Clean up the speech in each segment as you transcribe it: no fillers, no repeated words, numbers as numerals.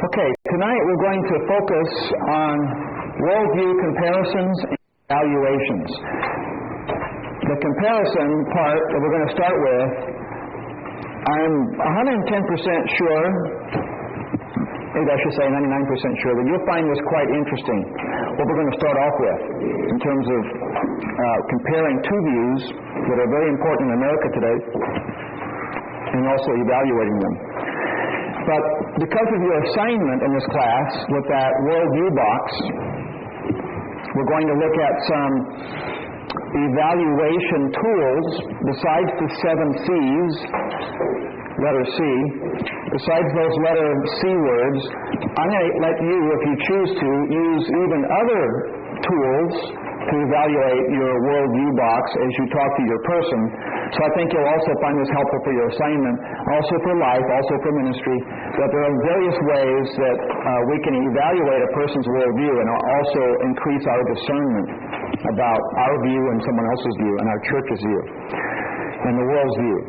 Okay, tonight we're going to focus on worldview comparisons and evaluations. The comparison part that we're going to start with, I'm 110% sure, maybe I should say 99% sure, that you'll find this quite interesting, what we're going to start off with in terms of comparing two views that are very important in America today and also evaluating them. But because of your assignment in this class with that worldview box, we're going to look at some evaluation tools besides the 7 C's, letter C, besides those letter C words. I'm going to let you, if you choose to, use even other tools to evaluate your worldview box as you talk to your person. So I think you'll also find this helpful for your assignment, also for life, also for ministry, that there are various ways that we can evaluate a person's worldview and also increase our discernment about our view and someone else's view and our church's view and the world's view.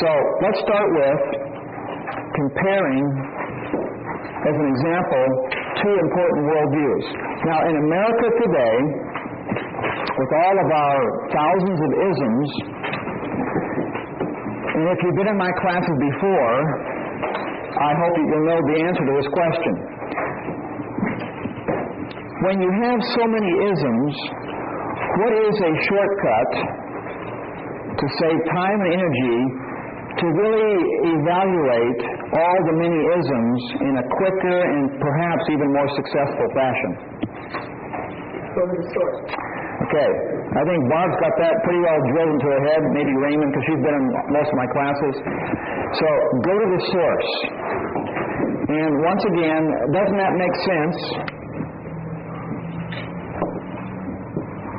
So let's start with comparing, as an example, two important worldviews. Now, in America today, with all of our thousands of isms, and if you've been in my classes before, I hope you'll know the answer to this question. When you have so many isms, what is a shortcut to save time and energy to really evaluate all the many isms in a quicker and perhaps even more successful fashion? Go to the source. Okay, I think Barb's got that pretty well drilled into her head, maybe Raymond, because she's been in most of my classes. So go to the source. And once again, doesn't that make sense?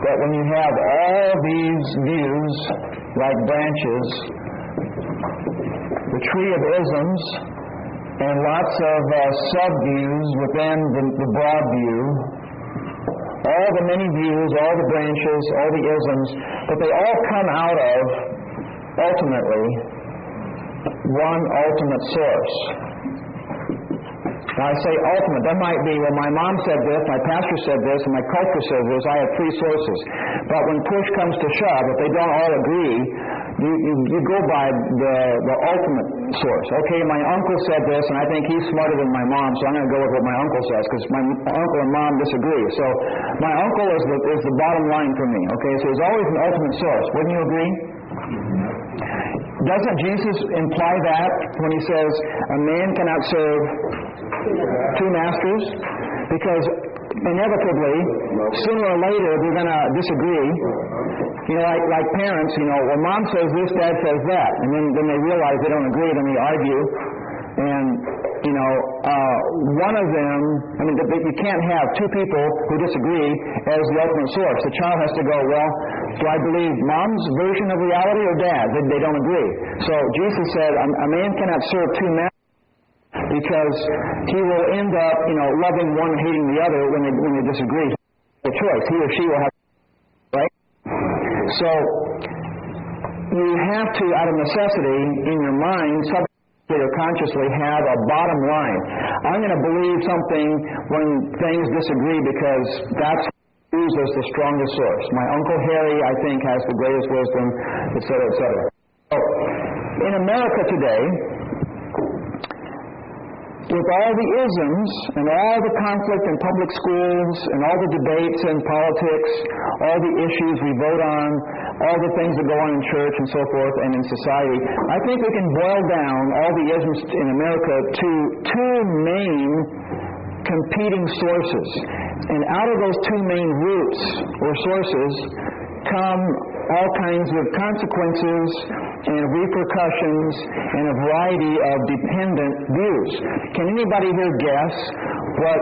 That when you have all these views, like branches, the tree of isms, and lots of sub-views within the broad view, all the many views, all the branches, all the isms, but they all come out of, ultimately, one ultimate source. Now I say ultimate, that might be, well, my mom said this, my pastor said this, and my culture says this, I have 3 sources. But when push comes to shove, if they don't all agree, you go by the ultimate source. Okay, my uncle said this, and I think he's smarter than my mom, so I'm going to go with what my uncle says, because my uncle and mom disagree. So my uncle is the bottom line for me. Okay, so there's always an ultimate source. Wouldn't you agree? Doesn't Jesus imply that when he says a man cannot serve 2 masters? Because inevitably, sooner or later, they're going to disagree. You know, like parents, well, mom says this, dad says that. And then they realize they don't agree, then they argue. And, one of them, you can't have 2 people who disagree as the ultimate source. The child has to go, well, do I believe mom's version of reality or dad's? They don't agree. So Jesus said, a man cannot serve 2 masters, because he will end up, loving one and hating the other when they disagree. The choice, he or she will have, right? So you have to, out of necessity, in your mind, subconsciously or consciously, have a bottom line. I'm going to believe something when things disagree because that's used as the strongest source. My Uncle Harry, I think, has the greatest wisdom, etc., etc. So, in America today, with all the isms and all the conflict in public schools and all the debates in politics, all the issues we vote on, all the things that go on in church and so forth and in society, I think we can boil down all the isms in America to 2 main competing sources. And out of those 2 main roots or sources come all kinds of consequences and repercussions and a variety of dependent views. Can anybody here guess what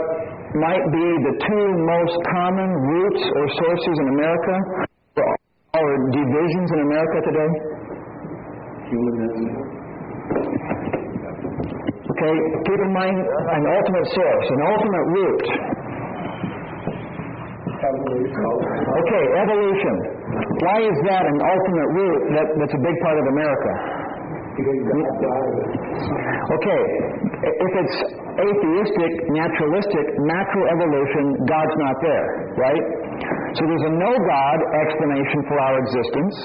might be the 2 most common roots or sources in America or divisions in America today? Humanism. Okay, keep in mind an ultimate source, an ultimate root. Okay, evolution. Why is that an ultimate root that's a big part of America? Okay, if it's atheistic, naturalistic, macroevolution, God's not there, right? So there's a no-God explanation for our existence.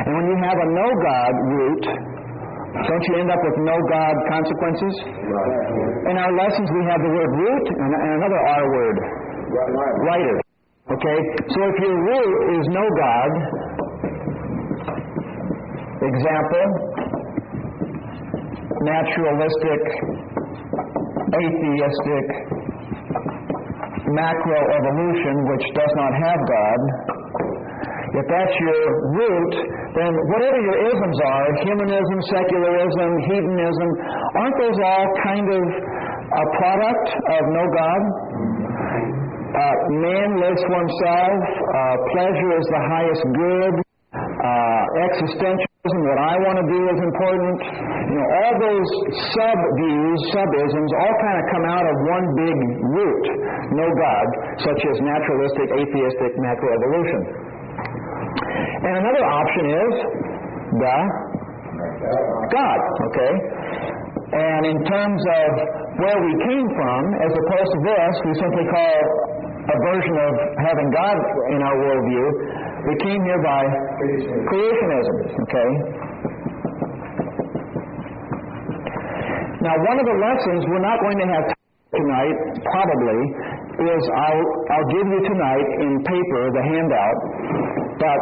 And when you have a no-God root, don't you end up with no-God consequences? Right. In our lessons, we have the word root and another R word, writer. Okay? So if your root is no God, example, naturalistic, atheistic, macroevolution, which does not have God, if that's your root, then whatever your isms are, humanism, secularism, hedonism, aren't those all kind of a product of no God? Man lives for himself, pleasure is the highest good, existentialism, what I want to do is important. All those sub-views, sub-isms, all kind of come out of one big root, no God, such as naturalistic, atheistic, macroevolution. And another option is the God, okay? And in terms of where we came from, as opposed to this, we simply call a version of having God in our worldview, we came here by creationism, okay? Now, one of the lessons we're not going to have tonight, probably, is I'll give you tonight in paper the handout, but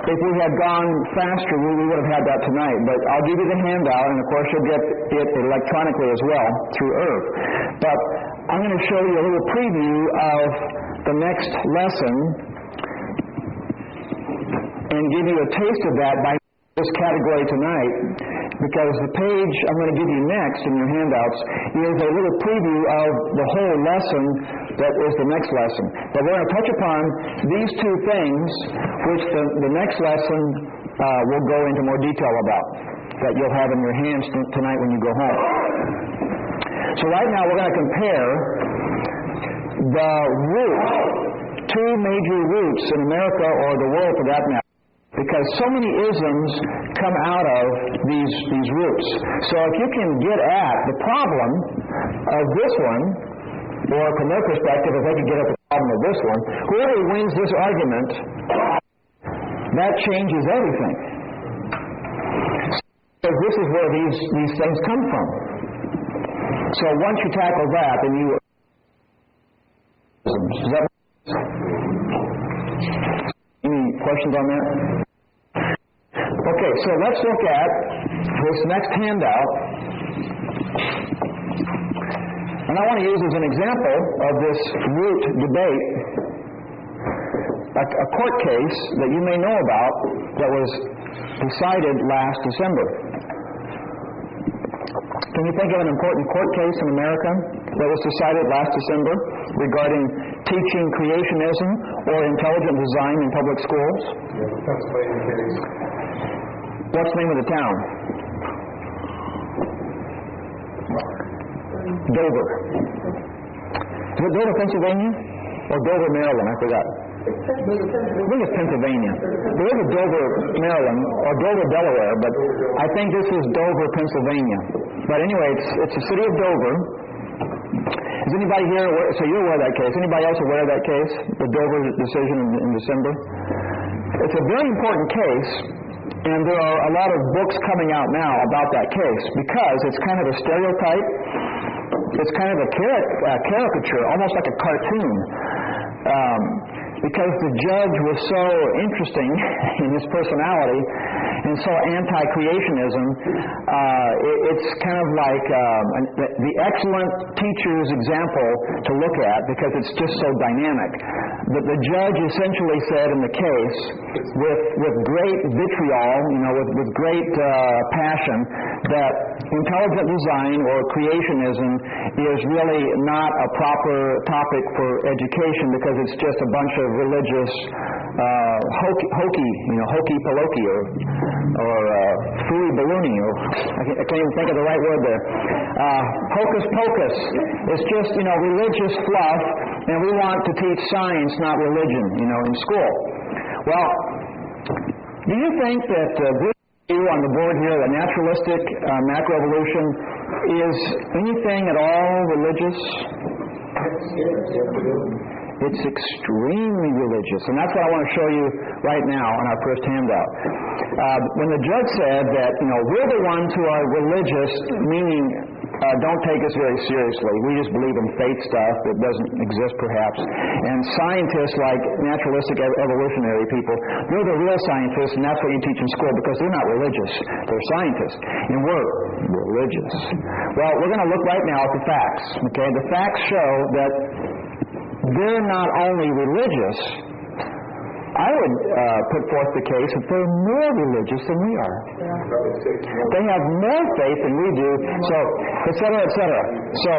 if we had gone faster, we would have had that tonight. But I'll give you the handout, and of course you'll get it electronically as well through Irv. But I'm going to show you a little preview of the next lesson and give you a taste of that by this category tonight, because the page I'm going to give you next in your handouts is a little preview of the whole lesson that is the next lesson. But we're going to touch upon these two things, which the next lesson will go into more detail about, that you'll have in your hands tonight when you go home. So right now we're going to compare the root, two major roots in America or the world for that matter, because so many isms come out of these roots. So if you can get at the problem of this one, or from their perspective, if they can get at the problem of this one, whoever wins this argument, that changes everything. Because this is where these things come from. So once you tackle that, then you... Does that... Any questions on that? Okay, so let's look at this next handout. And I want to use as an example of this root debate a court case that you may know about that was decided last December. Can you think of an important court case in America that was decided last December regarding teaching creationism or intelligent design in public schools? Pennsylvania case. What's the name of the town? Dover. Is it Dover, Pennsylvania? Or Dover, Maryland? I forgot. I think it's Pennsylvania. There is a Dover, Maryland, or Dover, Delaware, but I think this is Dover, Pennsylvania. But anyway, it's the city of Dover. Is anybody here, so you're aware of that case. Anybody else aware of that case? The Dover decision in December? It's a very important case, and there are a lot of books coming out now about that case because it's kind of a stereotype. It's kind of a caricature, almost like a cartoon. Because the judge was so interesting in his personality and so anti-creationism, it's kind of like the excellent teacher's example to look at because it's just so dynamic. The judge essentially said in the case, with great vitriol, with great passion, that intelligent design or creationism is really not a proper topic for education because it's just a bunch of religious hokey pokey or fooey balloony, or I can't even think of the right word there. Hocus pocus. It's just religious fluff, and we want to teach science, not religion, in school. Well, do you think that this view on the board here, the naturalistic macroevolution, Is anything at all religious? It's extremely religious, and that's what I want to show you right now on our first handout. When the judge said that, we're the ones who are religious, meaning don't take us very seriously. We just believe in faith stuff that doesn't exist, perhaps. And scientists, like naturalistic evolutionary people, they're the real scientists, and that's what you teach in school because they're not religious. They're scientists, and we're religious. Well, we're going to look right now at the facts. Okay, the facts show that they're not only religious, I would put forth the case that they're more religious than we are. They have more faith than we do, so, et cetera, et cetera. So,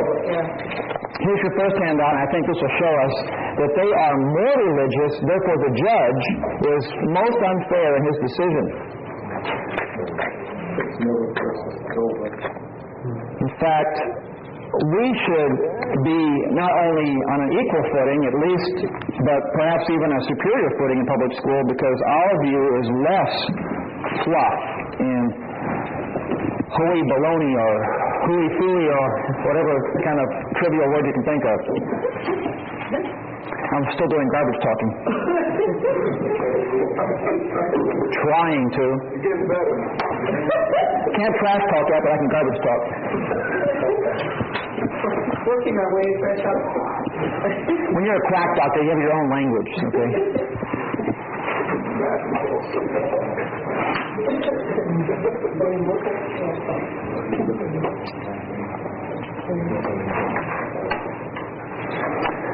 here's your first handout, and I think this will show us that they are more religious, therefore the judge is most unfair in his decision. In fact, we should be not only on an equal footing, at least, but perhaps even a superior footing in public school because our view is less fluff and hooey baloney or hooey fooey or whatever kind of trivial word you can think of. I'm still doing garbage talking. Trying to. Can't trash talk yet, but I can garbage talk. Working our way fresh up. When you're a quack doctor, you have your own language, okay?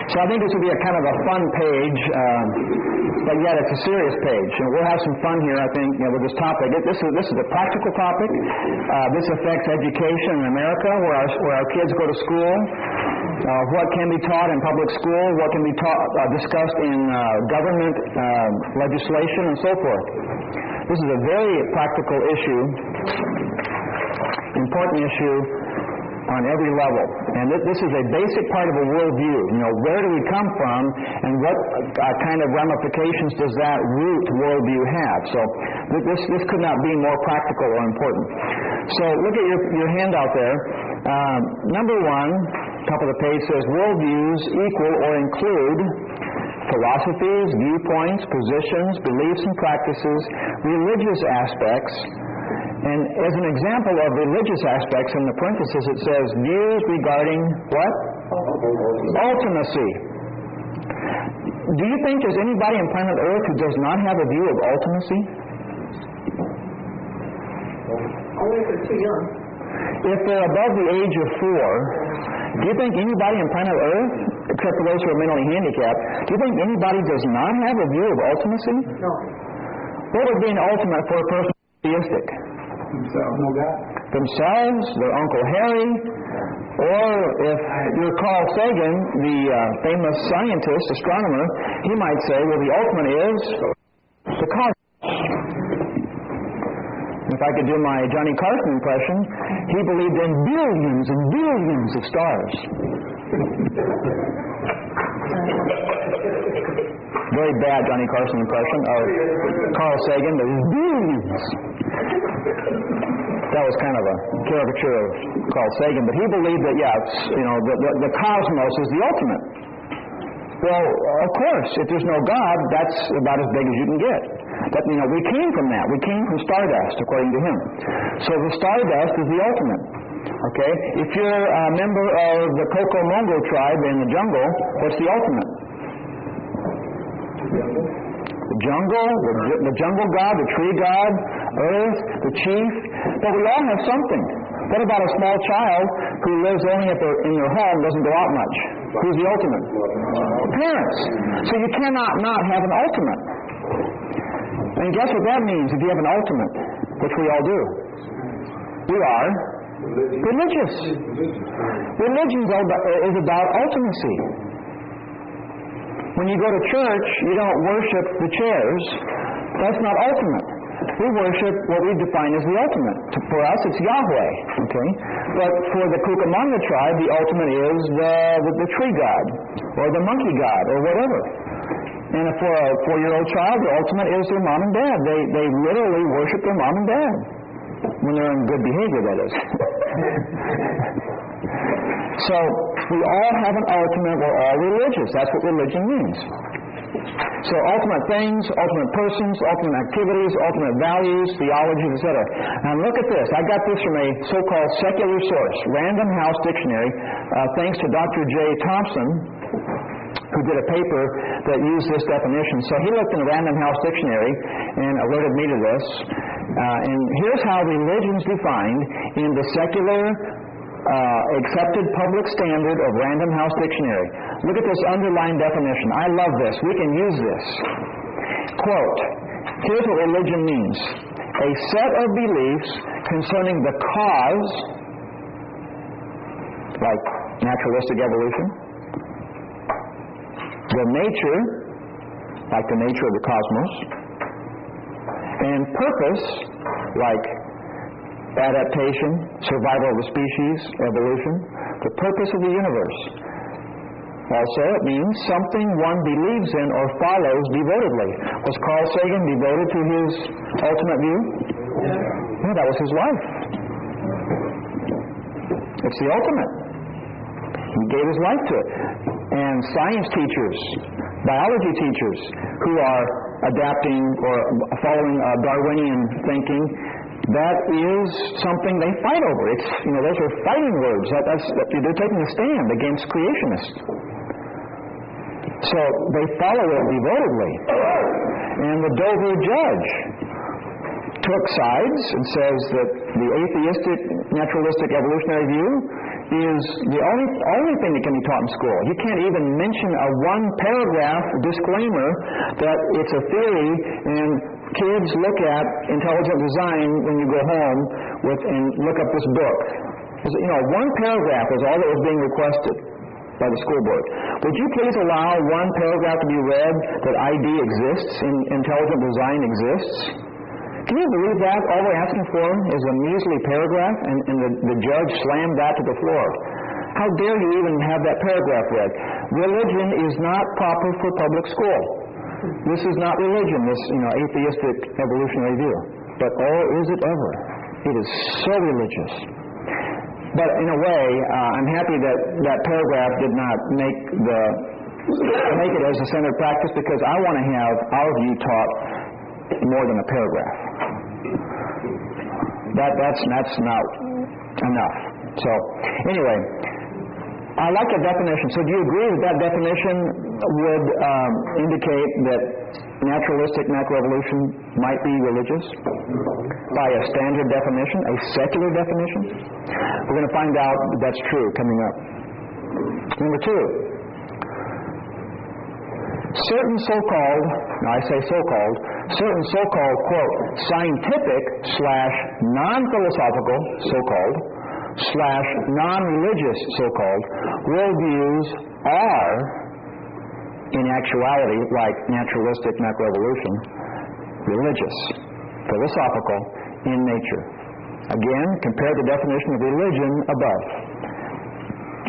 So I think this will be a kind of a fun page, but yet it's a serious page. And we'll have some fun here, I think, with this topic. This is a practical topic. This affects education in America, where our kids go to school. What can be taught in public school, what can be discussed in government legislation, and so forth. This is a very practical issue, important issue on every level. And this is a basic part of a worldview. Where do we come from, and what kind of ramifications does that root worldview have? So this could not be more practical or important. So look at your handout there. Number one, top of the page says, worldviews equal or include philosophies, viewpoints, positions, beliefs and practices, religious aspects. And as an example of religious aspects, in the parenthesis it says, views regarding what? Ultimacy. Do you think there's anybody on planet Earth who does not have a view of ultimacy? Only if they're too young. If they're above the age of 4, do you think anybody on planet Earth, except for those who are mentally handicapped, do you think anybody does not have a view of ultimacy? No. What would be an ultimate for a person who is theistic? Themselves, their Uncle Harry, or if you're Carl Sagan, the famous scientist, astronomer, he might say, well, the ultimate is the cosmos. If I could do my Johnny Carson impression, he believed in billions and billions of stars. Very bad Johnny Carson impression of Carl Sagan, but billions. That was kind of a caricature of Carl Sagan, but he believed that, the cosmos is the ultimate. Well, of course, if there's no God, that's about as big as you can get. We came from that. We came from stardust, according to him. So the stardust is the ultimate. Okay? If you're a member of the Kokomongo tribe in the jungle, what's the ultimate? The jungle, the jungle god, the tree god, earth, the chief. But we all have something. What about a small child who lives only in their home, doesn't go out much? Who's the ultimate? Parents. So you cannot not have an ultimate. And guess what that means if you have an ultimate, which we all do? We are religious. Religion is about ultimacy. When you go to church, you don't worship the chairs. That's not ultimate. We worship what we define as the ultimate. For us, it's Yahweh. Okay? But for the Cucamonga tribe, the ultimate is the tree god, or the monkey god, or whatever. And for a 4-year-old child, the ultimate is their mom and dad. They literally worship their mom and dad. When they're in good behavior, that is. So, we all have an ultimate. We're all religious. That's what religion means. So, ultimate things, ultimate persons, ultimate activities, ultimate values, theology, etc. Now, look at this. I got this from a so-called secular source, Random House Dictionary, thanks to Dr. J. Thompson, who did a paper that used this definition. So he looked in the Random House Dictionary and alerted me to this. And here's how religion's defined in the secular accepted public standard of Random House Dictionary. Look at this underlined definition. I love this. We can use this. Quote, here's what religion means. A set of beliefs concerning the cause, like naturalistic evolution, the nature, like the nature of the cosmos, and purpose, like adaptation, survival of the species, evolution, the purpose of the universe. Also, it means something one believes in or follows devotedly. Was Carl Sagan devoted to his ultimate view? Yeah, that was his life. It's the ultimate. He gave his life to it. And science teachers, biology teachers who are adapting or following Darwinian thinking, that is something they fight over. It's, those are fighting words. They're taking a stand against creationists. So they follow it devotedly. And the Dover judge took sides and says that the atheistic, naturalistic, evolutionary view is the only thing that can be taught in school. You can't even mention a one-paragraph disclaimer that it's a theory, and kids look at intelligent design when you go home and look up this book. One paragraph was all that was being requested by the school board. Would you please allow one paragraph to be read that ID exists and intelligent design exists? Can you believe that? All we're asking for is a measly paragraph, and the judge slammed that to the floor. How dare you even have that paragraph read? Religion is not proper for public school. This is not religion, this atheistic evolutionary view. But oh, is it ever? It is so religious. But in a way, I'm happy that that paragraph did not make it as a standard practice, because I want to have our view taught more than a paragraph. That's not enough. So anyway, I like the definition. So do you agree that that definition would indicate that naturalistic macroevolution might be religious by a standard definition, a secular definition? We're going to find out that that's true coming up. Number two, certain so-called, quote, scientific / non-philosophical, so-called, / non-religious, so-called, worldviews are, in actuality, like naturalistic macroevolution, religious, philosophical in nature. Again, compare the definition of religion above.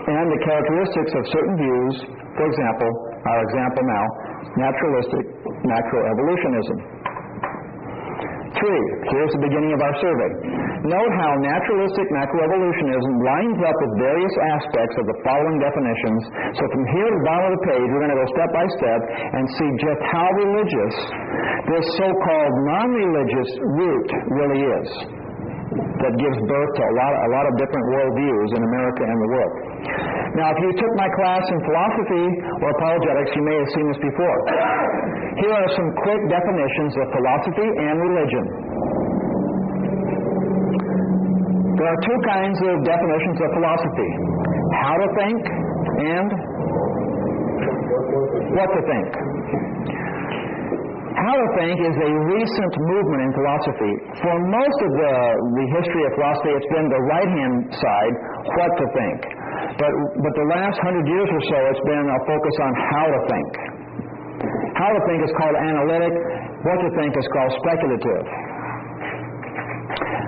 And the characteristics of certain views, for example, our example now, naturalistic macroevolutionism. 3. Here's the beginning of our survey. Note how naturalistic macroevolutionism lines up with various aspects of the following definitions. So from here to the bottom of the page, we're going to go step by step and see just how religious this so-called non-religious root really is, that gives birth to a lot of different worldviews in America and the world. Now, if you took my class in philosophy or apologetics, you may have seen this before. Here are some quick definitions of philosophy and religion. There are two kinds of definitions of philosophy: how to think and what to think. How to think is a recent movement in philosophy. For most of the history of philosophy, it's been the right-hand side, what to think. But the last 100 years or so, it's been a focus on how to think. How to think is called analytic. What to think is called speculative.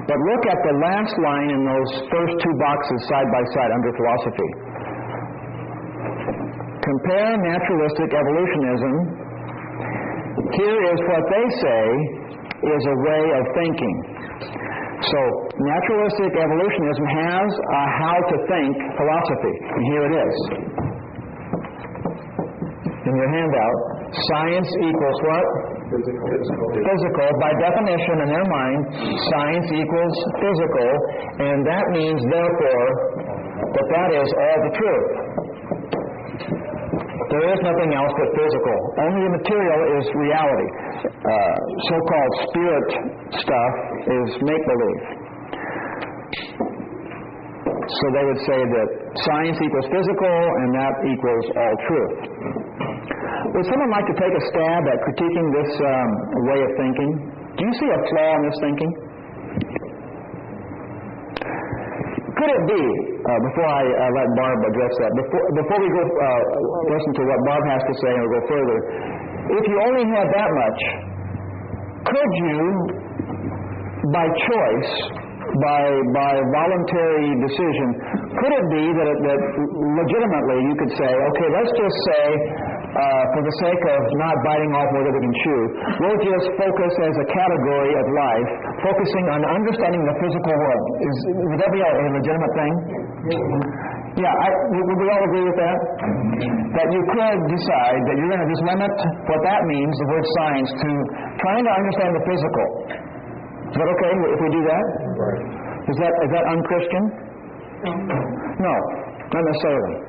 But look at the last line in those first two boxes side by side under philosophy. Compare naturalistic evolutionism. Here is what they say is a way of thinking. So naturalistic evolutionism has a how to think philosophy, and here it is. In your handout, science equals what? Physical. By definition, in their mind, science equals physical, and that means, therefore, that is all the truth. There is nothing else but physical. Only the material is reality. So-called spirit stuff is make-believe. So they would say that science equals physical, and that equals all truth. Would someone like to take a stab at critiquing this way of thinking? Do you see a flaw in this thinking? Could it be, before I let Barb address that, before we go listen to what Barb has to say and we'll go further, if you only had that much, could you, by choice, by voluntary decision, could it be that legitimately you could say, okay, let's just say, for the sake of not biting off more than we can chew, we'll just focus as a category of life, focusing on understanding the physical world. Would that be a legitimate thing? Yeah, would we all agree with that? That you could decide that you're going to just limit what that means, the word science, to trying to understand the physical. Is that okay if we do that? Is that unchristian? No, not necessarily.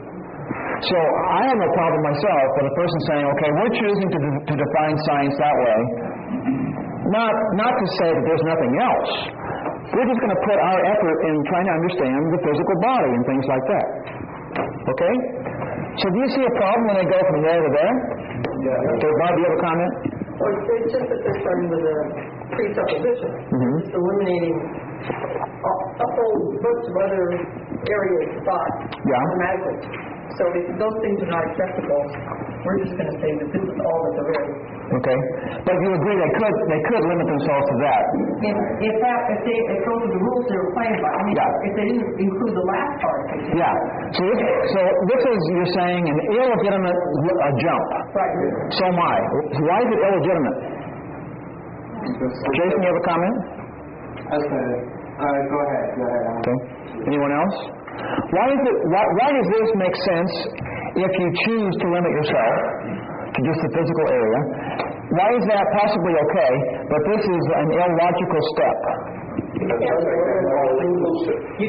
So I have no problem myself with a person saying, okay, we're choosing to define science that way, not to say that there's nothing else. We're just going to put our effort in trying to understand the physical body and things like that. Okay? So do you see a problem when they go from there to there? Yeah. Okay, Bob, do you have a comment? Well, it's just that they're starting with a presupposition. It's eliminating a whole bunch of other areas of thought automatically. So if those things are not acceptable, we're just going to say that this is all that there is. Okay, but you agree they could limit themselves to that. If those are the rules they were playing by, if they didn't include the last part. Yeah. So this is, you're saying, an illegitimate jump. Right. So why? Why is it illegitimate? Jason, you have a comment? Go ahead. Okay. Anyone else? Why does this make sense if you choose to limit yourself to just the physical area? Why is that possibly okay, but this is an illogical step? You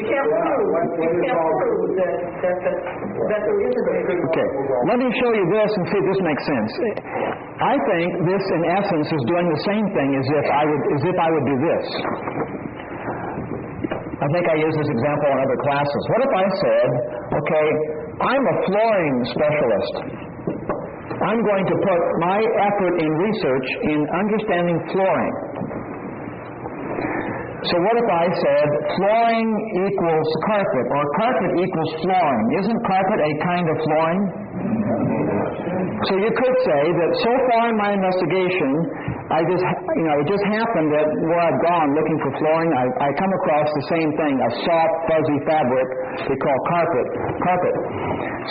can't prove that there isn't a. Okay. Let me show you this and see if this makes sense. I think this, in essence, is doing the same thing as if I would do this. I think I used this example in other classes. What if I said, okay, I'm a flooring specialist. I'm going to put my effort in research in understanding flooring. So what if I said flooring equals carpet, or carpet equals flooring? Isn't carpet a kind of flooring? So you could say that so far in my investigation, it just happened that where I've gone looking for flooring, I come across the same thing, a soft, fuzzy fabric they call carpet.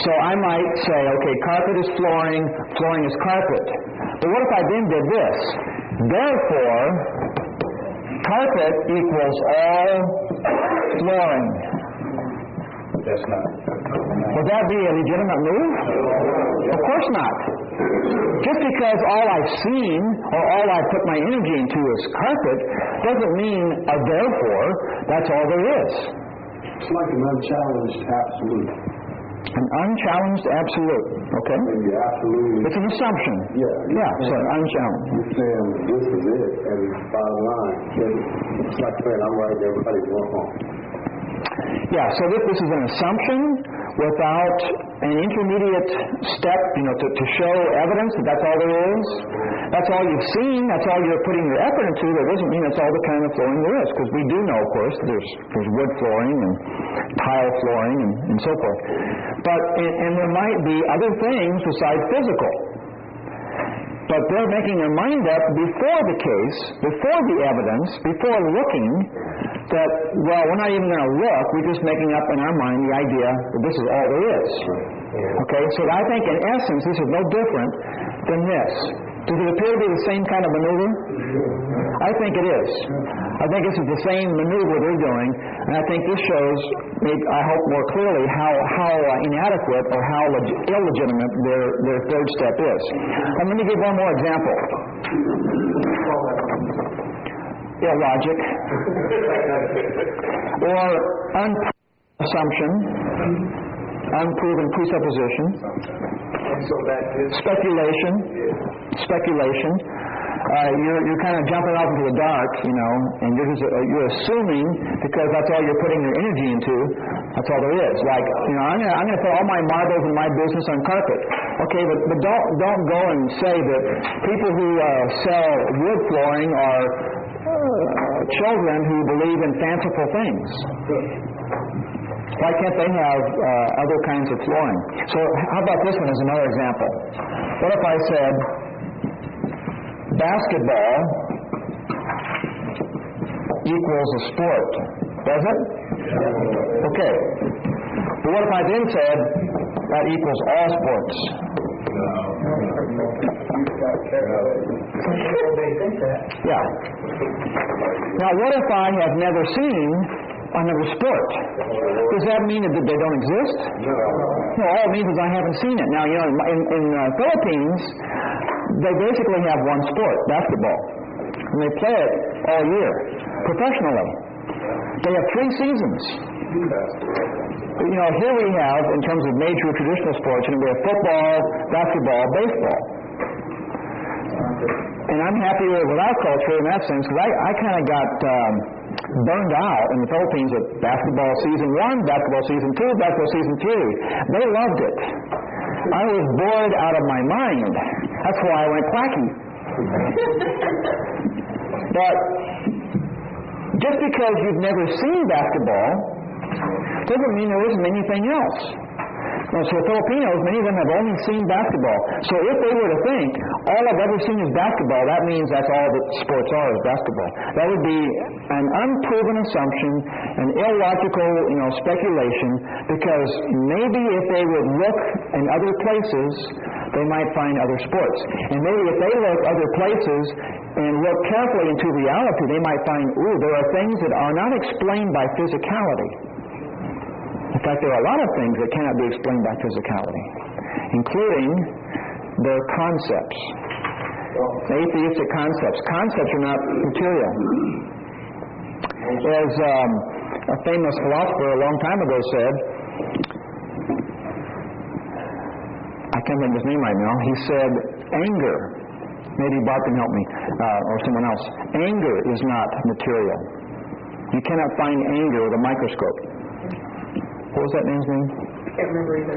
So I might say, okay, carpet is flooring, flooring is carpet. But what if I then did this? Therefore, carpet equals all flooring. That's not. Would that be a legitimate move? Of course not. Just because all I've seen or all I've put my energy into is carpet doesn't mean therefore that's all there is. It's like an unchallenged absolute. An unchallenged absolute. Okay? Maybe absolute. It's an assumption. Yeah, so unchallenged. You're saying this is it, and bottom line, it's like saying I'm right, everybody's wrong. Yeah, so this is an assumption without an intermediate step, to show evidence that that's all there is. That's all you've seen. That's all you're putting your effort into. That doesn't mean that's all the kind of flooring there is, because we do know, of course, there's wood flooring and tile flooring and so forth. But and there might be other things besides physical. But they're making their mind up before the case, before the evidence, before looking, that, well, we're not even going to look, we're just making up in our mind the idea that this is all there is. Okay, so I think in essence this is no different than this. Does it appear to be the same kind of maneuver? I think it is. I think this is the same maneuver they're doing, and I think this shows, I hope more clearly, how inadequate or how illegitimate their third step is. And let me give one more example. Illogic, or unproven assumption, unproven presupposition, speculation. You're kind of jumping off into the dark, and you're assuming because that's all you're putting your energy into. That's all there is. Like, I'm going to put all my marbles in my business on carpet. Okay, but don't go and say that people who sell wood flooring are children who believe in fanciful things. Why can't they have other kinds of flooring? So how about this one as another example? What if I said basketball equals a sport? Does it? Okay. But what if I then said that equals all sports? Yeah. Now what if I have never seen another sport? Does that mean that they don't exist? No, all it means is I haven't seen it. Now, in Philippines, they basically have one sport, basketball. And they play it all year, professionally. They have 3 seasons. Here we have, in terms of major traditional sports, we have football, basketball, baseball. And I'm happier with our culture in that sense, because I kind of got burned out in the Philippines at basketball season 1, basketball season 2, basketball season 3. They loved it. I was bored out of my mind. That's why I went quacky. But just because you've never seen basketball doesn't mean there isn't anything else. So Filipinos, many of them have only seen basketball. So if they were to think, all I've ever seen is basketball, that means that's all that sports are, is basketball. That would be an unproven assumption, an illogical, speculation, because maybe if they would look in other places, they might find other sports. And maybe if they look other places and look carefully into reality, they might find, there are things that are not explained by physicality. In fact, there are a lot of things that cannot be explained by physicality, including their concepts. Atheistic concepts. Concepts are not material. As a famous philosopher a long time ago said, I can't remember his name right now, he said, anger, maybe Bob can help me, or someone else, anger is not material. You cannot find anger with a microscope. What was that man's name? I can't remember either.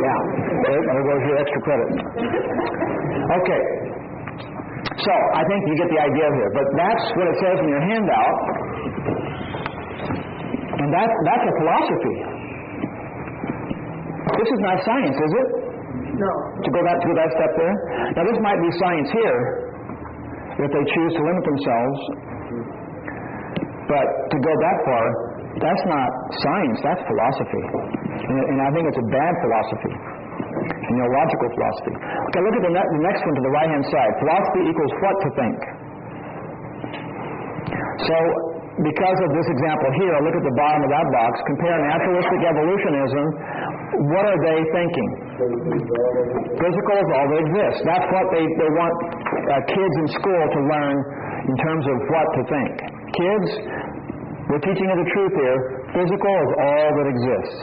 Yeah, there goes your extra credit. Okay, so I think you get the idea here, but that's what it says in your handout, and that's a philosophy. This is not science, is it? No. To go that step there? Now this might be science here, if they choose to limit themselves. But to go that far, that's not science, that's philosophy. And I think it's a bad philosophy, logical philosophy. Okay, look at the next one to the right-hand side. Philosophy equals what to think. So, because of this example here, look at the bottom of that box. Compare naturalistic evolutionism. What are they thinking? Physical is all that exists. That's what they want kids in school to learn in terms of what to think. Kids, we're teaching you the truth here. Physical is all that exists.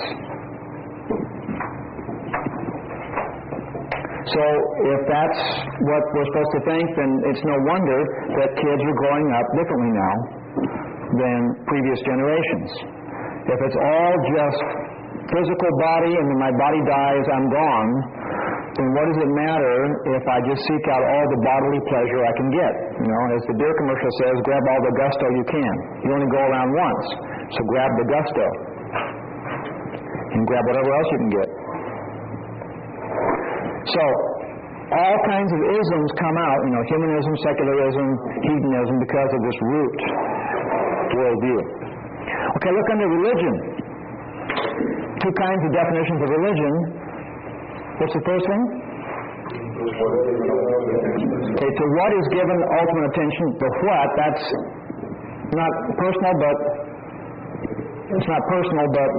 So if that's what we're supposed to think, then it's no wonder that kids are growing up differently now than previous generations. If it's all just physical body and when my body dies, I'm gone, then what does it matter if I just seek out all the bodily pleasure I can get? As the beer commercial says, grab all the gusto you can. You only go around once, so grab the gusto. And grab whatever else you can get. So, all kinds of isms come out, humanism, secularism, hedonism, because of this root worldview. Okay, look under religion. 2 kinds of definitions of religion. What's the first one? Okay, to what is given ultimate attention? The what, that's not personal, but it's not personal, but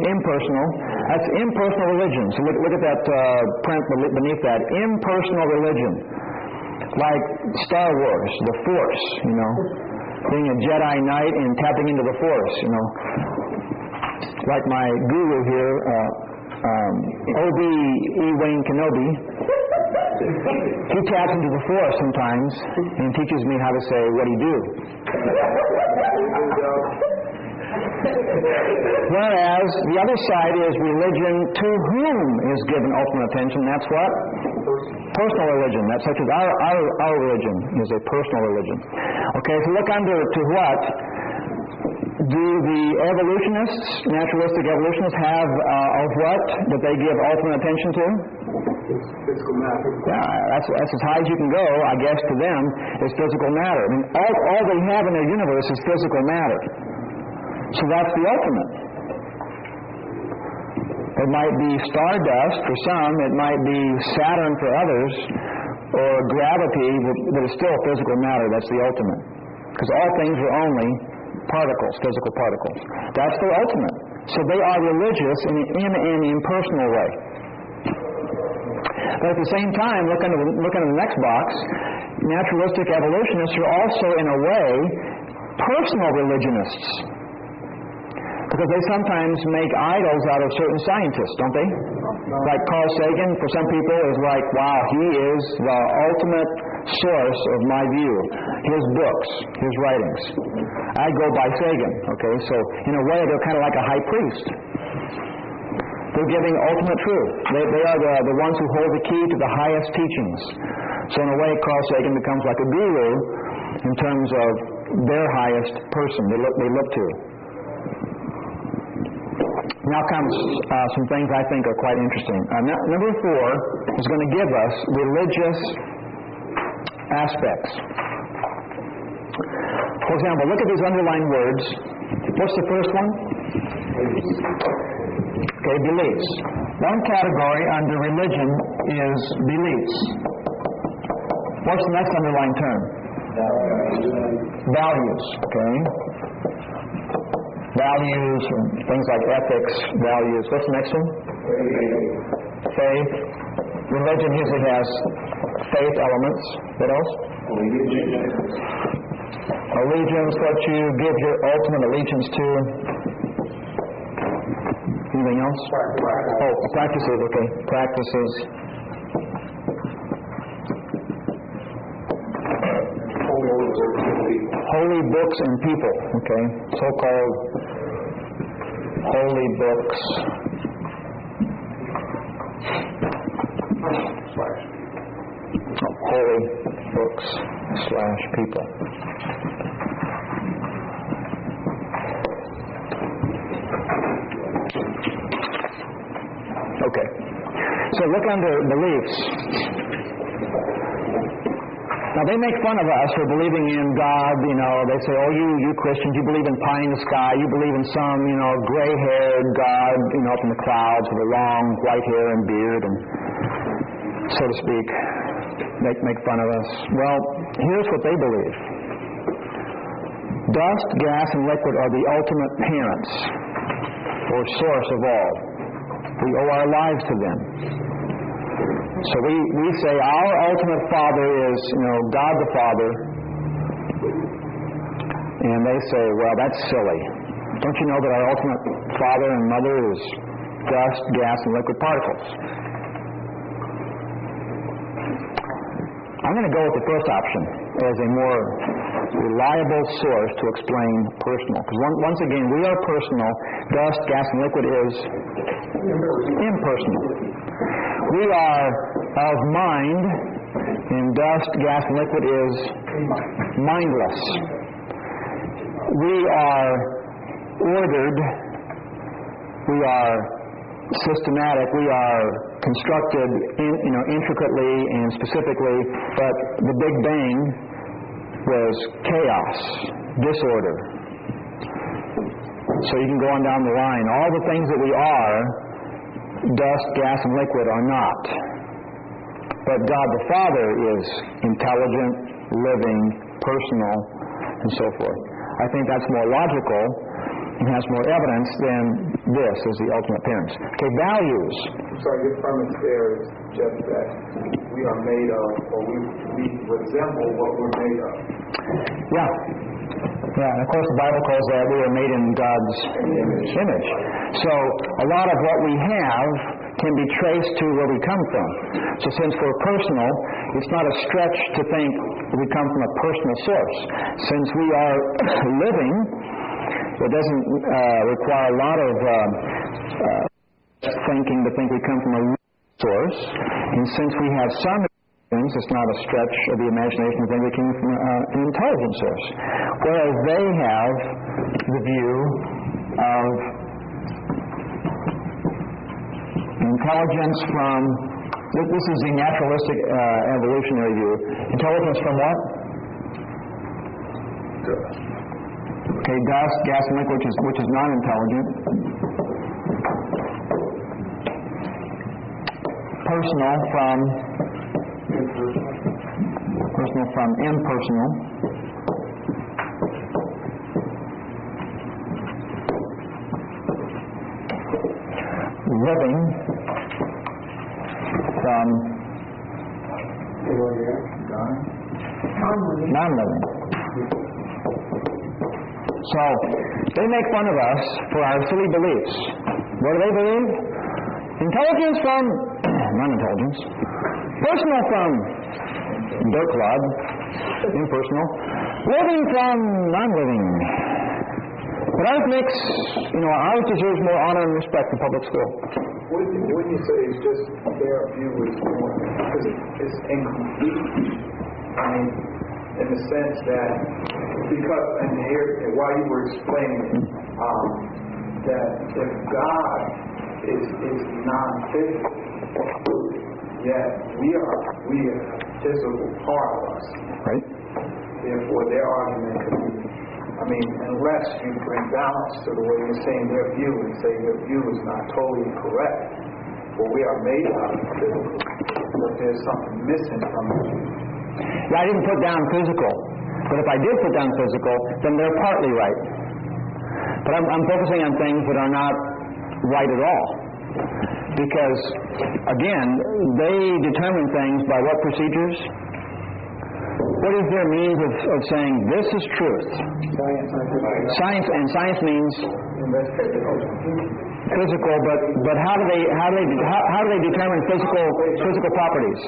impersonal. That's impersonal religion. So look at that print beneath that. Impersonal religion. Like Star Wars, the Force, being a Jedi Knight and tapping into the Force, Like my guru here, Obi-Wan Kenobi, he taps into the Force sometimes and teaches me how to say, what do you do? Whereas the other side is religion to whom is given ultimate attention. That's what? Personal religion. That's such as our religion is a personal religion. Okay, so look under to what? Do the evolutionists, naturalistic evolutionists, have of what that they give ultimate attention to? Physical matter. Yeah, that's as high as you can go, I guess, to them, is physical matter. I mean, all they have in their universe is physical matter. So that's the ultimate. It might be stardust for some, it might be Saturn for others, or gravity, but it's still physical matter. That's the ultimate. Because all things are only particles, physical particles. That's their ultimate. So they are religious in an impersonal way. But at the same time, look under the next box, naturalistic evolutionists are also, in a way, personal religionists. Because they sometimes make idols out of certain scientists, don't they? Like Carl Sagan, for some people, is like, wow, he is the ultimate source of my view. His books, his writings. I go by Sagan, okay? So, in a way, they're kind of like a high priest. They're giving ultimate truth. They are the ones who hold the key to the highest teachings. So, in a way, Carl Sagan becomes like a guru in terms of their highest person they look to. Now comes some things I think are quite interesting. Number 4 is going to give us religious aspects. For example, look at these underlined words. What's the first one? Okay, beliefs. One category under religion is beliefs. What's the next underlined term? Values. Okay. Values, things like ethics, values. What's the next one? Faith. Religion usually has faith elements. What else? Allegiance, what you give your ultimate allegiance to. Anything else? Oh, practices, okay. Practices. Holy books and people, okay. So-called holy books. Holy books / people. Okay. So look under beliefs. Now, they make fun of us for believing in God. They say, oh, you Christians, you believe in pie in the sky. You believe in some, gray-haired God, up in the clouds with a long white hair and beard and, so to speak, make fun of us. Well, here's what they believe. Dust, gas, and liquid are the ultimate parents or source of all. We owe our lives to them. So we say our ultimate Father is, God the Father. And they say, well, that's silly. Don't you know that our ultimate Father and Mother is dust, gas, and liquid particles? I'm going to go with the first option as a more reliable source to explain personal. Because once again, we are personal. Dust, gas, and liquid is impersonal. We are of mind, and dust, gas, and liquid is mindless. We are ordered. We are systematic. We are constructed, intricately and specifically. But the Big Bang was chaos, disorder. So you can go on down the line. All the things that we are, dust, gas, and liquid, are not. But God the Father is intelligent, living, personal, and so forth. I think that's more logical and has more evidence than this as the ultimate appearance. Okay, values. So your premise there is just that we are made of, or we resemble what we're made of. Yeah. Yeah, and of course the Bible calls that we are made in God's image. So a lot of what we have can be traced to where we come from. So since we're personal, it's not a stretch to think we come from a personal source. Since we are living, it doesn't require a lot of thinking to think we come from a source. And since we have some experience, it's not a stretch of the imagination to think we came from an intelligent source. Whereas they have the view of intelligence from, this is the naturalistic evolutionary view. Intelligence from what? Okay, dust, gas, and liquid, which is non-intelligent. Personal from impersonal. Living from non-living. So, they make fun of us for our silly beliefs. What do they believe? Intelligence from non-intelligence. Personal from dirt clod, impersonal. Living from non-living. But ours makes, ours deserves more honor and respect in public school. Wouldn't you say it's just their view is more, because it's incomplete? I mean, in the sense that, because, and here, while you were explaining that if God is non-physical, yet we are a physical part of us. Right. Therefore, their argument could be, unless you bring balance to the way you're saying their view and say their view is not totally correct, for we are made out of physical, but there's something missing from it. Yeah, I didn't put down physical, but if I did put down physical, then they're partly right. But I'm focusing on things that are not right at all. Because, again, they determine things by what procedures? What is their means of saying this is truth? Science, and science means physical, but how do they determine physical properties?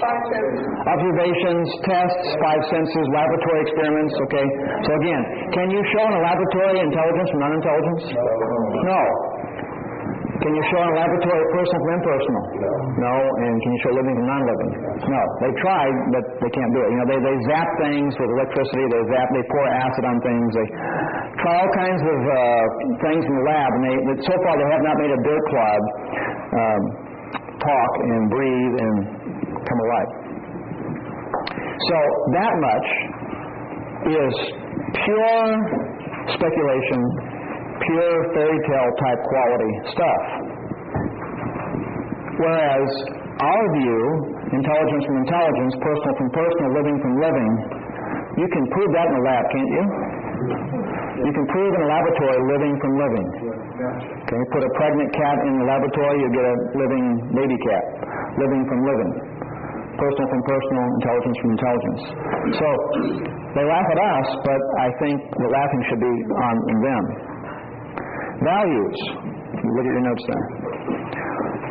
Observations, tests, five senses, laboratory experiments. Okay. So again, can you show in a laboratory intelligence from non-intelligence? No. Can you show in a laboratory personal from impersonal? No. And can you show living from non-living? No. They tried, but they can't do it. They zap things with electricity. They pour acid on things. They try all kinds of things in the lab, and so far they have not made a dirt clod talk and breathe and come alive. So that much is pure speculation, pure fairy tale type quality stuff. Whereas our view, intelligence from intelligence, personal from personal, living from living, you can prove that in a lab, can't you? You can prove in a laboratory living from living. Okay, put a pregnant cat in the laboratory, you get a living baby cat. Living from living. Personal from personal, intelligence from intelligence. So they laugh at us, but I think the laughing should be on them. Values. Look at your notes there.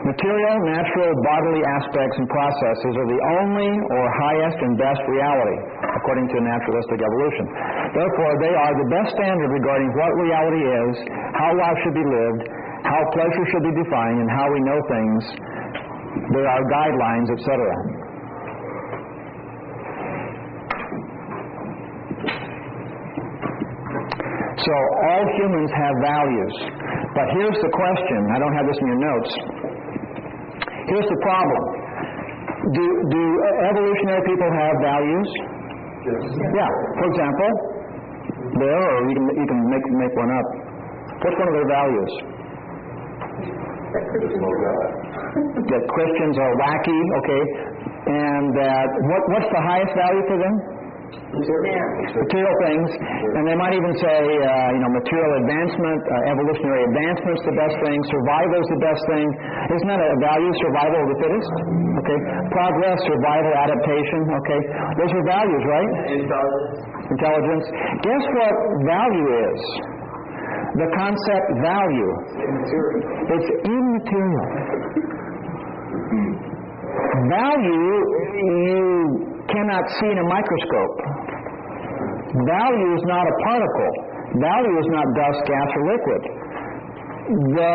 Material, natural, bodily aspects and processes are the only or highest and best reality, according to naturalistic evolution. Therefore, they are the best standard regarding what reality is, how life should be lived, how pleasure should be defined, and how we know things. There are guidelines, etc. So all humans have values. But here's the question. I don't have this in your notes. Here's the problem. Do evolutionary people have values? Yes. Yeah. For example, or you can make one up. What's one of their values? That Christians are That Christians are wacky. Okay. and that what's the highest value for them? Material things, and they might even say, material advancement, evolutionary advancement's the best thing, survival's the best thing. Isn't that a value, survival of the fittest? Okay. Progress, survival, adaptation. Okay. Those are values, right? Intelligence. Guess what value is? The concept value. It's immaterial. Value you cannot see in a microscope. Value is not a particle. Value is not dust, gas, or liquid. The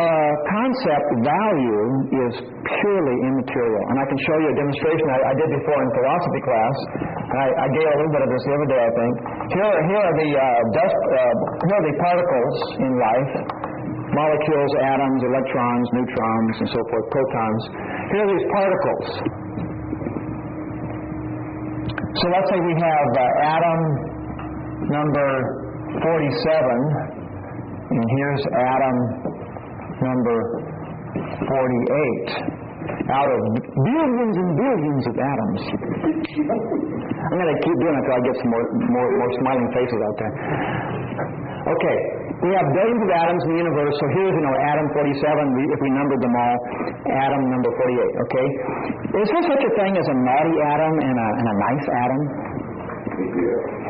concept value is purely immaterial. And I can show you a demonstration I did before in philosophy class. I gave a little bit of this the other day, I think. Here are the particles in life. Molecules, atoms, electrons, neutrons, and so forth, protons. Here are these particles. So let's say we have atom number 47, and here's atom number 48, out of billions and billions of atoms. I'm going to keep doing it until I get some more smiling faces out there. Okay, we have billions of atoms in the universe, so here's, atom 47, if we numbered them all, atom number 48, okay? Is there such a thing as a naughty atom and a nice atom?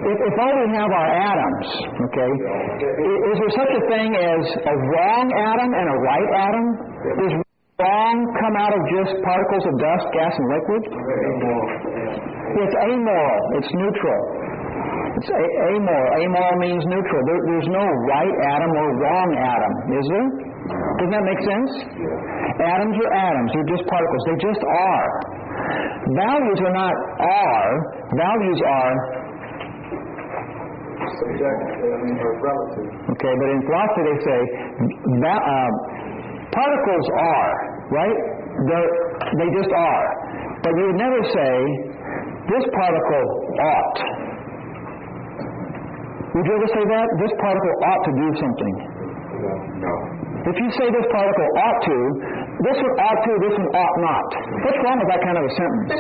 If all we have are atoms, okay, is there such a thing as a wrong atom and a right atom? Does wrong come out of just particles of dust, gas, and liquid? It's amoral. It's neutral. It's amoral. Amoral means neutral. There's no right atom or wrong atom, is there? Doesn't that make sense? Atoms are atoms. They're just particles. They just are. Values are not are. Values are relative. Okay, but in philosophy they say particles are, right? They just are. But you would never say this particle ought. Would you ever say that? This particle ought to do something. No. If you say this particle ought to, this one ought to, this one ought not. What's wrong with that kind of a sentence?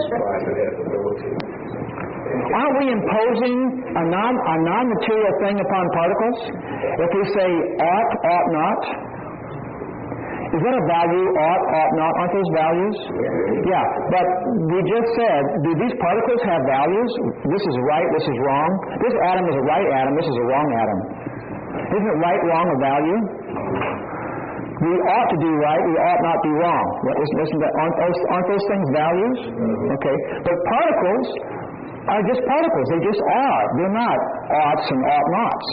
Aren't we imposing a non-material thing upon particles? If we say ought not, is that a value, ought not? Aren't those values? Yeah, but we just said, do these particles have values? This is right, this is wrong. This atom is a right atom, this is a wrong atom. Isn't right, wrong a value? We ought to do right, we ought not do wrong. Aren't those things values? Okay, but particles are just particles. They just are. They're not oughts and ought nots.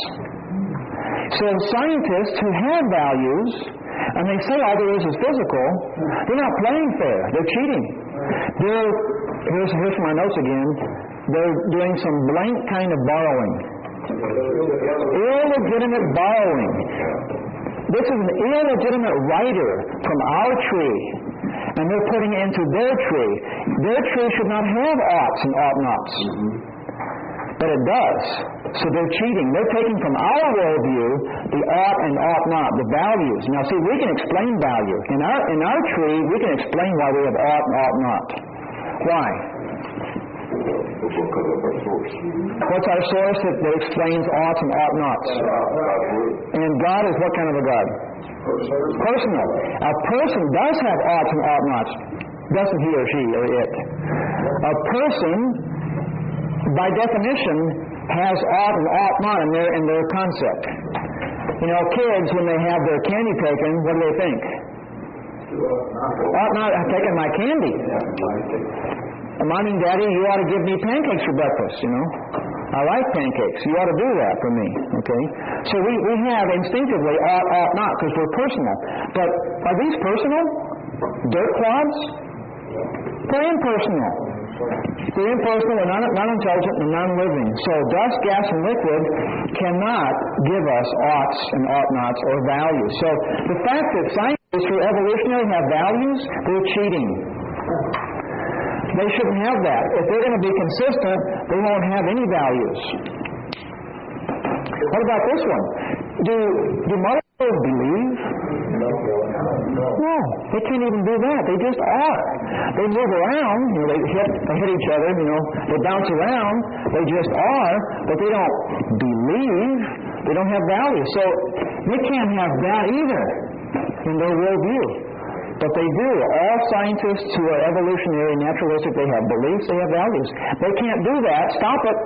So scientists who have values, and they say all there is physical, they're not playing fair. They're cheating. Here's from my notes again. They're doing some blank kind of borrowing. Illegitimate borrowing. This is an illegitimate writer from our tree, and they're putting it into their tree. Their tree should not have oughts and ought nots. But it does. So they're cheating. They're taking from our worldview the ought and ought not, the values. Now see, we can explain value. In our tree, we can explain why we have ought and ought not. Why? What's our source that explains oughts and ought nots? And God is what kind of a God? Personal. A person does have oughts and ought nots. Doesn't he or she or it? A person, by definition, has ought and ought not in their concept. Kids, when they have their candy taken, what do they think? Ought not have taken my candy. Mommy and Daddy, you ought to give me pancakes for breakfast, I like pancakes. You ought to do that for me, okay? So we have instinctively ought not, because we're personal. But are these personal? Dirt clods? They're impersonal. They're impersonal, they're non-intelligent, and non-living. So dust, gas, and liquid cannot give us oughts and ought nots or values. So the fact that scientists who evolutionary have values, they're cheating. They shouldn't have that. If they're going to be consistent, they won't have any values. What about this one? Do molecules believe? No, they can't even do that. They just are. They move around, they hit each other, they bounce around. They just are, but they don't believe. They don't have value. So they can't have that either in their worldview. But they do. All scientists who are evolutionary, naturalistic, they have beliefs, they have values. They can't do that. Stop it.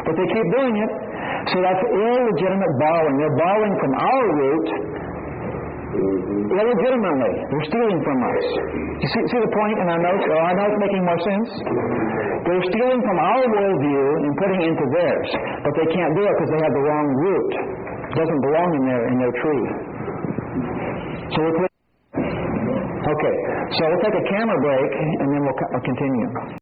But they keep doing it. So that's illegitimate borrowing. They're borrowing from our root illegitimately. They're stealing from us. You see the point in our notes? Are our notes making more sense? They're stealing from our worldview and putting it into theirs. But they can't do it because they have the wrong root. It doesn't belong in their tree. So we're Okay, so we'll take a camera break and then we'll continue.